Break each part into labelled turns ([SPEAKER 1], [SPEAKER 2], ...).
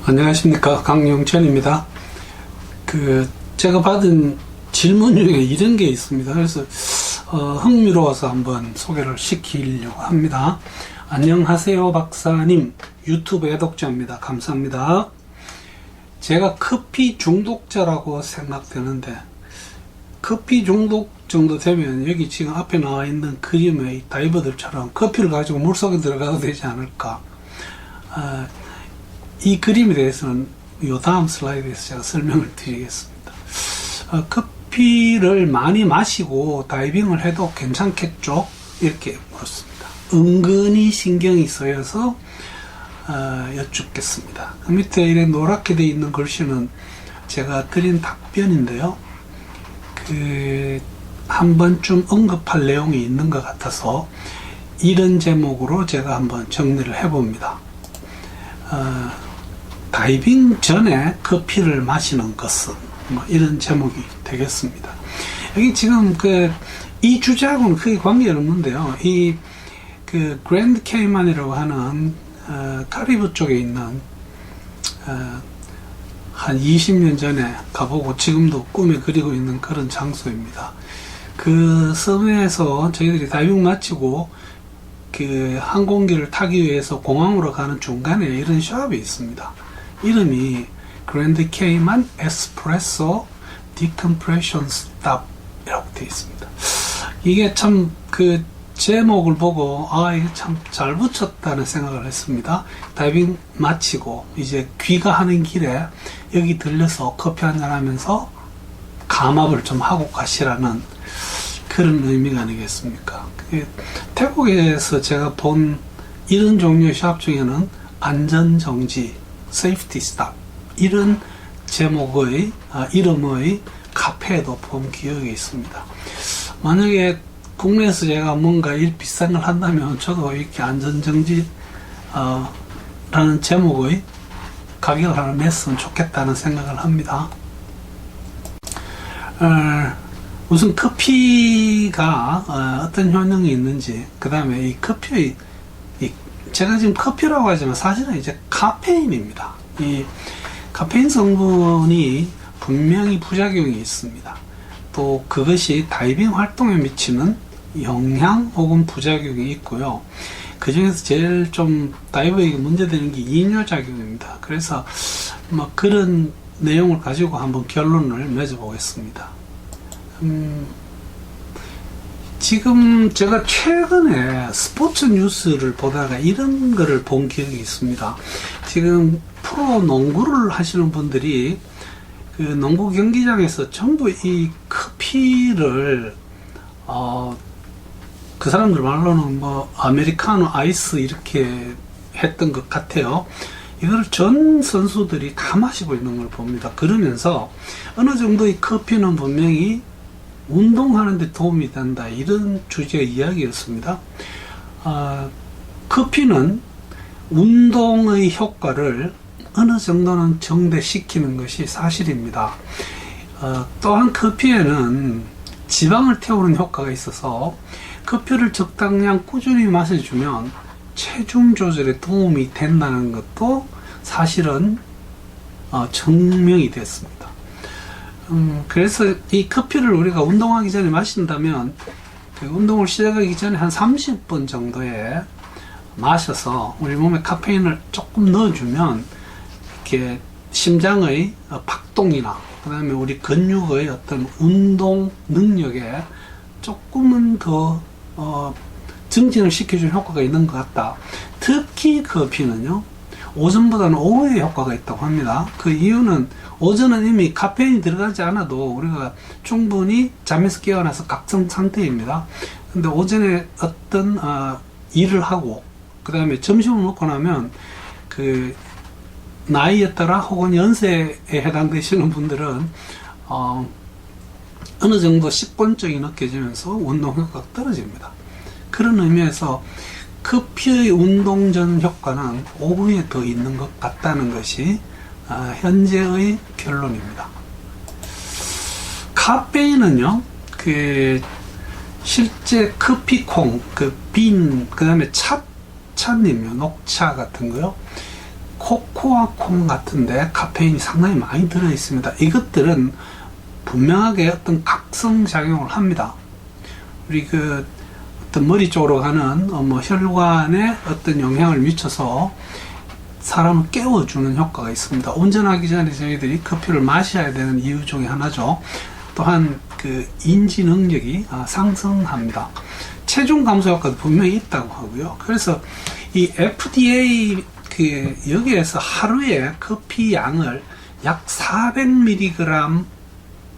[SPEAKER 1] 안녕하십니까, 강용천입니다. 제가 받은 질문 중에 이런 게 있습니다. 그래서 흥미로워서 한번 소개를 시키려고 합니다. 안녕하세요 박사님, 유튜브 애독자입니다. 감사합니다. 제가 커피 중독자라고 생각되는데, 커피 중독 정도 되면 여기 지금 앞에 나와 있는 그림의 다이버들처럼 커피를 가지고 물속에 들어가도 되지 않을까. 이 그림에 대해서는 이 다음 슬라이드에서 제가 설명을 드리겠습니다. 커피를 많이 마시고 다이빙을 해도 괜찮겠죠? 이렇게 묻습니다. 은근히 신경이 쓰여서 여쭙겠습니다. 그 밑에 이렇게 노랗게 되어 있는 글씨는 제가 드린 답변인데요. 한 번쯤 언급할 내용이 있는 것 같아서 이런 제목으로 제가 한번 정리를 해봅니다. 다이빙 전에 커피를 마시는 것은, 이런 제목이 되겠습니다. 여기 지금 이 주제하고는 크게 관계는 없는데요. 그랜드 케이만이라고 하는 카리브 쪽에 있는 한 20년 전에 가보고 지금도 꿈에 그리고 있는 그런 장소입니다. 그 섬에서 저희들이 다이빙 마치고 항공기를 타기 위해서 공항으로 가는 중간에 이런 숍이 있습니다. 이름이 그랜드 케이만 에스프레소 디컴프레션 스탑이라고 되어 있습니다. 이게 참 제목을 보고 이게 참 잘 붙였다는 생각을 했습니다. 다이빙 마치고 이제 귀가하는 길에 여기 들려서 커피 한잔 하면서 감압을 좀 하고 가시라는 그런 의미가 아니겠습니까? 태국에서 제가 본 이런 종류의 샵 중에는 안전정지 Safety Stop 이런 제목의 이름의 카페에도 본 기억이 있습니다. 만약에 국내에서 제가 뭔가 비싼 걸 한다면 저도 이렇게 안전정지 라는 제목의 가격을 하나 냈으면 좋겠다는 생각을 합니다. 우선 커피가 어떤 효능이 있는지, 그 다음에 이 커피의 제가 지금 커피라고 하지만 사실은 이제 카페인입니다. 이 카페인 성분이 분명히 부작용이 있습니다. 또 그것이 다이빙 활동에 미치는 영향 혹은 부작용이 있고요. 그 중에서 제일 좀 다이버에게 문제되는 게 이뇨작용입니다. 그래서 그런 내용을 가지고 한번 결론을 맺어보겠습니다. 지금 제가 최근에 스포츠 뉴스를 보다가 이런 거를 본 기억이 있습니다. 지금 프로 농구를 하시는 분들이 농구 경기장에서 전부 이 커피를 그 사람들 말로는 아메리카노 아이스 이렇게 했던 것 같아요. 이걸 전 선수들이 다 마시고 있는 걸 봅니다. 그러면서 어느 정도의 커피는 분명히 운동하는 데 도움이 된다, 이런 주제의 이야기였습니다. 커피는 운동의 효과를 어느 정도는 정대시키는 것이 사실입니다. 또한 커피에는 지방을 태우는 효과가 있어서 커피를 적당량 꾸준히 마셔주면 체중 조절에 도움이 된다는 것도 사실은 증명이 됐습니다. 그래서 이 커피를 우리가 운동하기 전에 마신다면 운동을 시작하기 전에 한 30분 정도에 마셔서 우리 몸에 카페인을 조금 넣어주면 이렇게 심장의 박동이나 그 다음에 우리 근육의 어떤 운동 능력에 조금은 더 증진을 시켜주는 효과가 있는 것 같다. 특히 커피는요, 오전보다는 오후에 효과가 있다고 합니다. 그 이유는 오전은 이미 카페인이 들어가지 않아도 우리가 충분히 잠에서 깨어나서 각성 상태입니다. 근데 오전에 어떤 일을 하고 그 다음에 점심을 먹고 나면 나이에 따라 혹은 연세에 해당되시는 분들은 어느 정도 식곤증이 느껴지면서 운동 효과가 떨어집니다. 그런 의미에서 커피의 운동 전 효과는 오후에 더 있는 것 같다는 것이 현재의 결론입니다. 카페인은요, 실제 커피콩, 빈, 그 다음에 찻잎이요, 녹차 같은 거요, 코코아 콩 같은데 카페인이 상당히 많이 들어 있습니다. 이것들은 분명하게 어떤 각성작용을 합니다. 우리 어떤 머리 쪽으로 가는 혈관에 어떤 영향을 미쳐서 사람을 깨워주는 효과가 있습니다. 운전하기 전에 저희들이 커피를 마셔야 되는 이유 중에 하나죠. 또한 인지 능력이 상승합니다. 체중 감소 효과도 분명히 있다고 하고요. 그래서 이 FDA 여기에서 하루에 커피 양을 약 400mg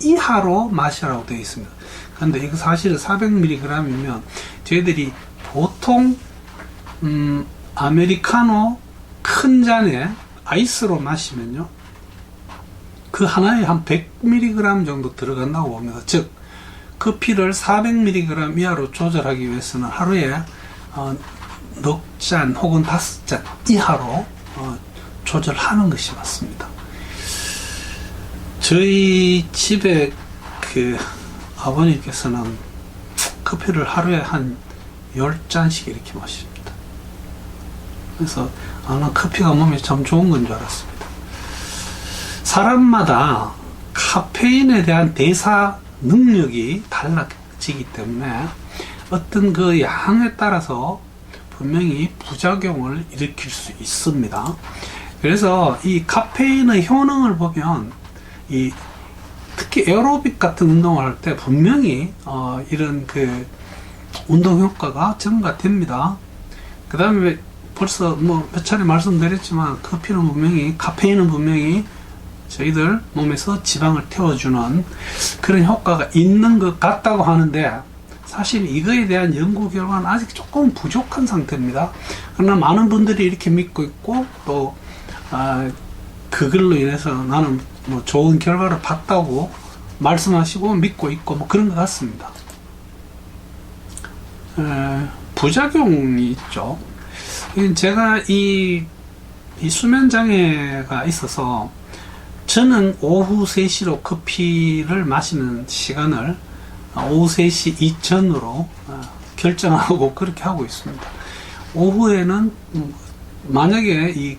[SPEAKER 1] 이하로 마시라고 되어 있습니다. 그런데 이거 사실은 400mg이면 저희들이 보통 아메리카노 큰 잔에 아이스로 마시면요, 그 하나에 한 100mg 정도 들어간다고 봅니다. 즉 커피를 400mg 이하로 조절하기 위해서는 하루에 4잔 혹은 5잔 이하로 조절하는 것이 맞습니다. 저희 집에 아버님께서는 커피를 하루에 한 10잔씩 이렇게 마십니다. 그래서 난 커피가 몸에 참 좋은 건 줄 알았습니다. 사람마다 카페인에 대한 대사 능력이 달라지기 때문에 어떤 그 양에 따라서 분명히 부작용을 일으킬 수 있습니다. 그래서 이 카페인의 효능을 보면 특히 에어로빅 같은 운동을 할 때 분명히 이런 운동 효과가 증가됩니다. 그 다음에 벌써 몇 차례 말씀드렸지만 카페인은 분명히 저희들 몸에서 지방을 태워주는 그런 효과가 있는 것 같다고 하는데, 사실 이거에 대한 연구 결과는 아직 조금 부족한 상태입니다. 그러나 많은 분들이 이렇게 믿고 있고, 또 그걸로 인해서 나는 좋은 결과를 봤다고 말씀하시고 믿고 있고 그런 것 같습니다. 부작용이 있죠. 제가 이 수면 장애가 있어서 저는 오후 3시로 커피를 마시는 시간을 오후 3시 이전으로 결정하고 그렇게 하고 있습니다. 오후에는 만약에 이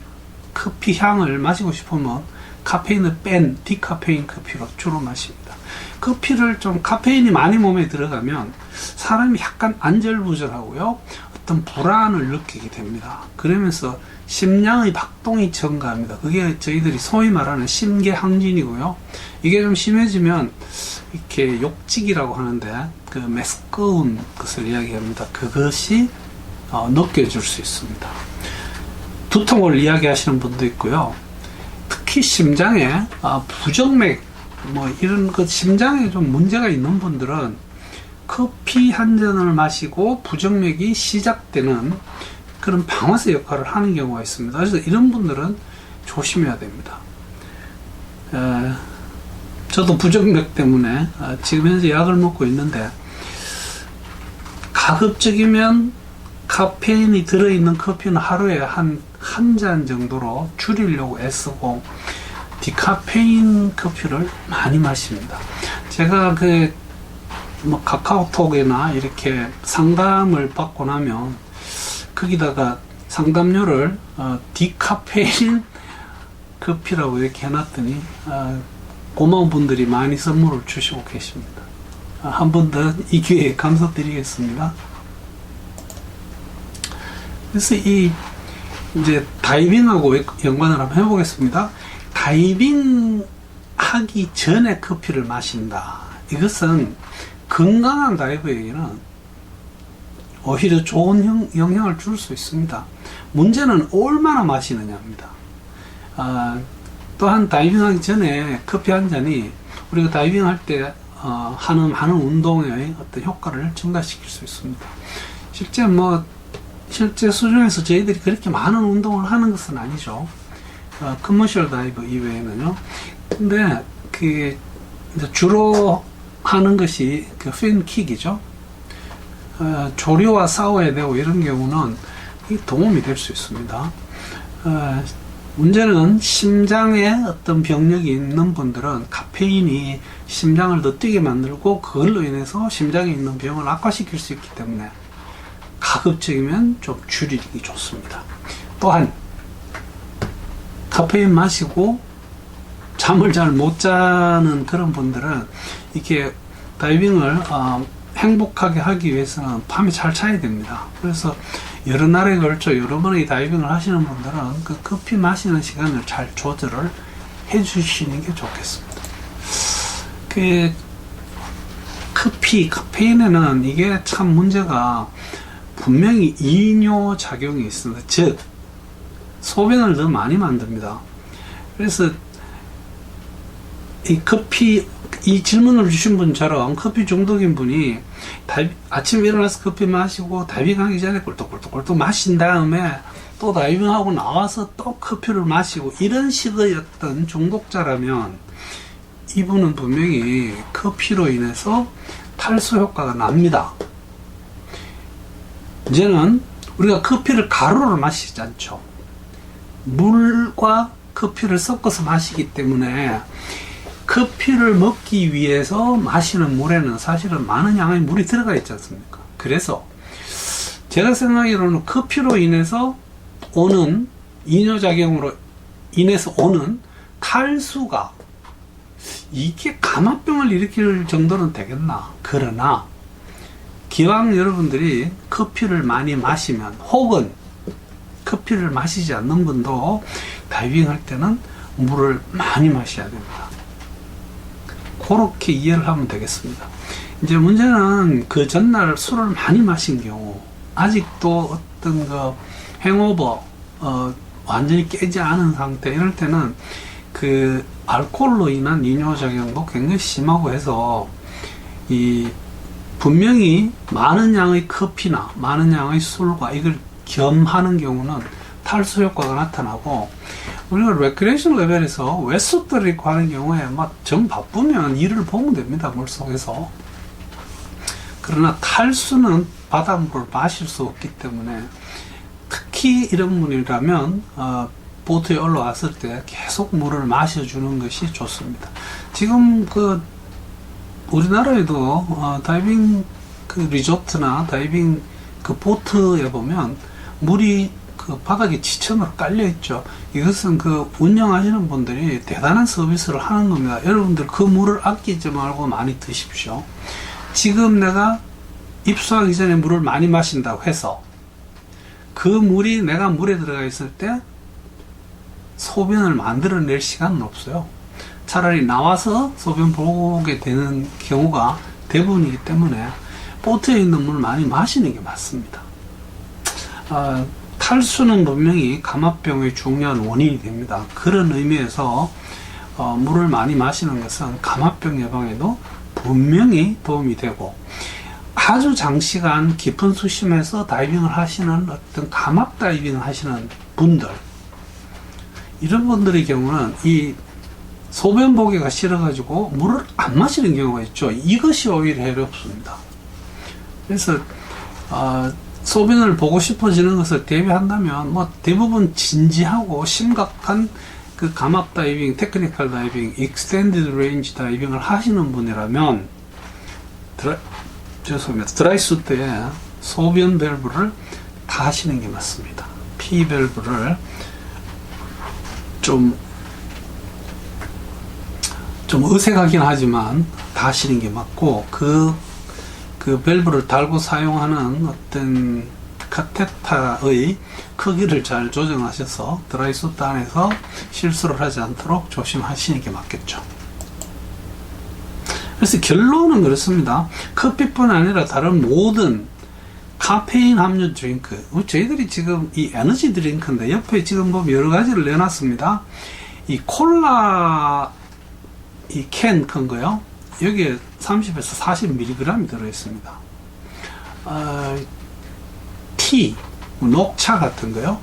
[SPEAKER 1] 커피 향을 마시고 싶으면 카페인을 뺀 디카페인 커피로 주로 마십니다. 커피를 좀 카페인이 많이 몸에 들어가면 사람이 약간 안절부절하고요, 어떤 불안을 느끼게 됩니다. 그러면서 심장의 박동이 증가합니다. 그게 저희들이 소위 말하는 심계항진이고요. 이게 좀 심해지면 이렇게 욕직이라고 하는데 메스꺼운 것을 이야기합니다. 그것이 느껴질 수 있습니다. 두통을 이야기하시는 분도 있고요. 특히 심장에 부정맥 이런 심장에 좀 문제가 있는 분들은 커피 한 잔을 마시고 부정맥이 시작되는 그런 방아쇠 역할을 하는 경우가 있습니다. 그래서 이런 분들은 조심해야 됩니다. 저도 부정맥 때문에 지금 현재 약을 먹고 있는데, 가급적이면 카페인이 들어있는 커피는 하루에 한 잔 정도로 줄이려고 애쓰고 디카페인 커피를 많이 마십니다. 제가 카카오톡이나 이렇게 상담을 받고 나면 거기다가 상담료를 디카페인 커피라고 이렇게 해놨더니 고마운 분들이 많이 선물을 주시고 계십니다. 한 번 더 이 기회에 감사드리겠습니다. 그래서 이제 다이빙하고 연관을 한번 해보겠습니다. 다이빙 하기 전에 커피를 마신다. 이것은 건강한 다이버에게는 오히려 좋은 영향을 줄 수 있습니다. 문제는 얼마나 마시느냐입니다. 또한 다이빙하기 전에 커피 한 잔이 우리가 다이빙할 때 하는 운동의 어떤 효과를 증가시킬 수 있습니다. 실제 수준에서 저희들이 그렇게 많은 운동을 하는 것은 아니죠. 커머셜 다이버 이외에는요. 근데 주로 하는 것이 핀킥이죠. 조류와 싸워야 되고 이런 경우는 도움이 될 수 있습니다. 문제는 심장에 어떤 병력이 있는 분들은 카페인이 심장을 더 뛰게 만들고 그걸로 인해서 심장에 있는 병을 악화시킬 수 있기 때문에 가급적이면 좀 줄이기 좋습니다. 또한 카페인 마시고 잠을 잘 못 자는 그런 분들은 이렇게 다이빙을 행복하게 하기 위해서는 밤에 잘 자야 됩니다. 그래서 여러 날에 걸쳐 여러 번의 다이빙을 하시는 분들은 그 커피 마시는 시간을 잘 조절을 해 주시는 게 좋겠습니다. 그 카페인에는 이게 참 문제가 분명히 이뇨 작용이 있습니다. 즉 소변을 더 많이 만듭니다. 그래서 이 질문을 주신 분처럼 커피 중독인 분이 아침에 일어나서 커피 마시고 다이빙하기 전에 꿀떡꿀떡 마신 다음에 또 다이빙하고 나와서 또 커피를 마시고 이런 식의 어떤 중독자라면 이분은 분명히 커피로 인해서 탈수 효과가 납니다. 이제는 우리가 커피를 가루로 마시지 않죠. 물과 커피를 섞어서 마시기 때문에 커피를 먹기 위해서 마시는 물에는 사실은 많은 양의 물이 들어가 있지 않습니까? 그래서 제가 생각하기로는 커피로 인해서 오는 이뇨작용으로 인해서 오는 탈수가 이게 감압병을 일으킬 정도는 되겠나? 그러나 기왕 여러분들이 커피를 많이 마시면 혹은 커피를 마시지 않는 분도 다이빙 할 때는 물을 많이 마셔야 됩니다. 그렇게 이해를 하면 되겠습니다. 이제 문제는 그 전날 술을 많이 마신 경우 아직도 어떤 그 행오버 완전히 깨지 않은 상태 이럴 때는 그 알코올로 인한 이뇨작용도 굉장히 심하고 해서 이 분명히 많은 양의 커피나 많은 양의 술과 이걸 겸하는 경우는 탈수 효과가 나타나고 우리가 레크레이션 레벨에서 웨스트를 입고 하는 경우에 막 정 바쁘면 일을 보면 됩니다. 물속에서. 그러나 탈수는 바닷물을 마실 수 없기 때문에 특히 이런 분이라면 보트에 올라왔을 때 계속 물을 마셔주는 것이 좋습니다. 지금 그 우리나라에도 다이빙 그 리조트나 다이빙 그 보트에 보면 물이 그 바닥에 지천으로 깔려 있죠. 이것은 그 운영하시는 분들이 대단한 서비스를 하는 겁니다. 여러분들 그 물을 아끼지 말고 많이 드십시오. 지금 내가 입수하기 전에 물을 많이 마신다고 해서 그 물이 내가 물에 들어가 있을 때 소변을 만들어낼 시간은 없어요. 차라리 나와서 소변 보게 되는 경우가 대부분이기 때문에 보트에 있는 물을 많이 마시는 게 맞습니다. 탈수는 분명히 감압병의 중요한 원인이 됩니다. 그런 의미에서 물을 많이 마시는 것은 감압병 예방에도 분명히 도움이 되고 아주 장시간 깊은 수심에서 다이빙을 하시는 어떤 감압 다이빙을 하시는 분들 이런 분들의 경우는 이 소변 보기가 싫어가지고 물을 안 마시는 경우가 있죠. 이것이 오히려 해롭습니다. 그래서 소변을 보고 싶어지는 것을 대비한다면 뭐 대부분 진지하고 심각한 그 감압 다이빙, 테크니컬 다이빙, 익스텐디드 레인지 다이빙을 하시는 분이라면 드라이수 때 소변 밸브를 다 하시는 게 맞습니다. 피 밸브를 좀 어색하긴 하지만 다 하시는 게 맞고 그 밸브를 달고 사용하는 어떤 카테타의 크기를 잘 조정하셔서 드라이수트 안에서 실수를 하지 않도록 조심하시는 게 맞겠죠. 그래서 결론은 그렇습니다. 커피뿐 아니라 다른 모든 카페인 함유 드링크, 저희들이 지금 이 에너지 드링크인데 옆에 지금 보면 여러 가지를 내놨습니다. 이 콜라 이 캔 큰 거요. 여기에 30에서 40mg이 들어있습니다. 티, 녹차 같은 거요.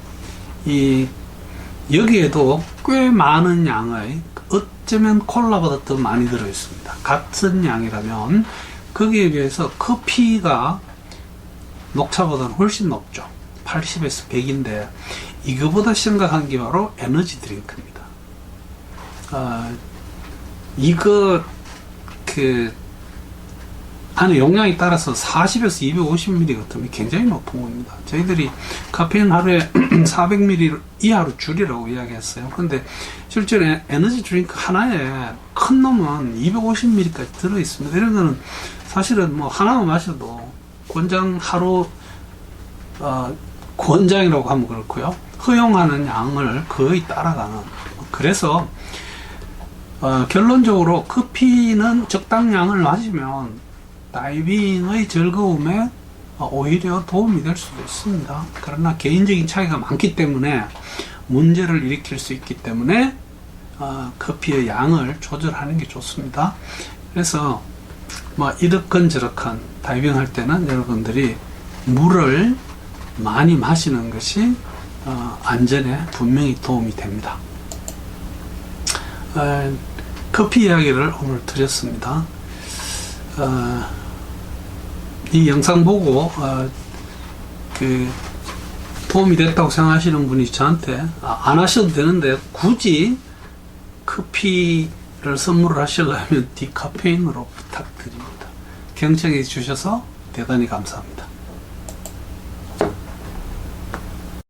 [SPEAKER 1] 여기에도 꽤 많은 양의 어쩌면 콜라보다 더 많이 들어있습니다. 같은 양이라면 거기에 비해서 커피가 녹차보다는 훨씬 높죠. 80에서 100인데 이거보다 심각한 게 바로 에너지 드링크입니다. 이거 안에 용량에 따라서 40에서 250ml 같으면 굉장히 높은 겁니다. 저희들이 카페인 하루에 400ml 이하로 줄이라고 이야기했어요. 그런데 실제로 에너지 드링크 하나에 큰 놈은 250ml까지 들어있습니다. 이런 거는 사실은 뭐 하나만 마셔도 권장 하루 권장이라고 하면 그렇고요. 허용하는 양을 거의 따라가는. 그래서 결론적으로 커피는 적당량을 마시면 다이빙의 즐거움에 오히려 도움이 될 수도 있습니다. 그러나 개인적인 차이가 많기 때문에 문제를 일으킬 수 있기 때문에 커피의 양을 조절하는 게 좋습니다. 그래서 뭐 이렇건저렇건 다이빙 할 때는 여러분들이 물을 많이 마시는 것이 안전에 분명히 도움이 됩니다. 커피 이야기를 오늘 드렸습니다. 이 영상 보고 도움이 됐다고 생각하시는 분이 저한테 안 하셔도 되는데 굳이 커피를 선물을 하시려면 디카페인으로 부탁드립니다. 경청해 주셔서 대단히 감사합니다.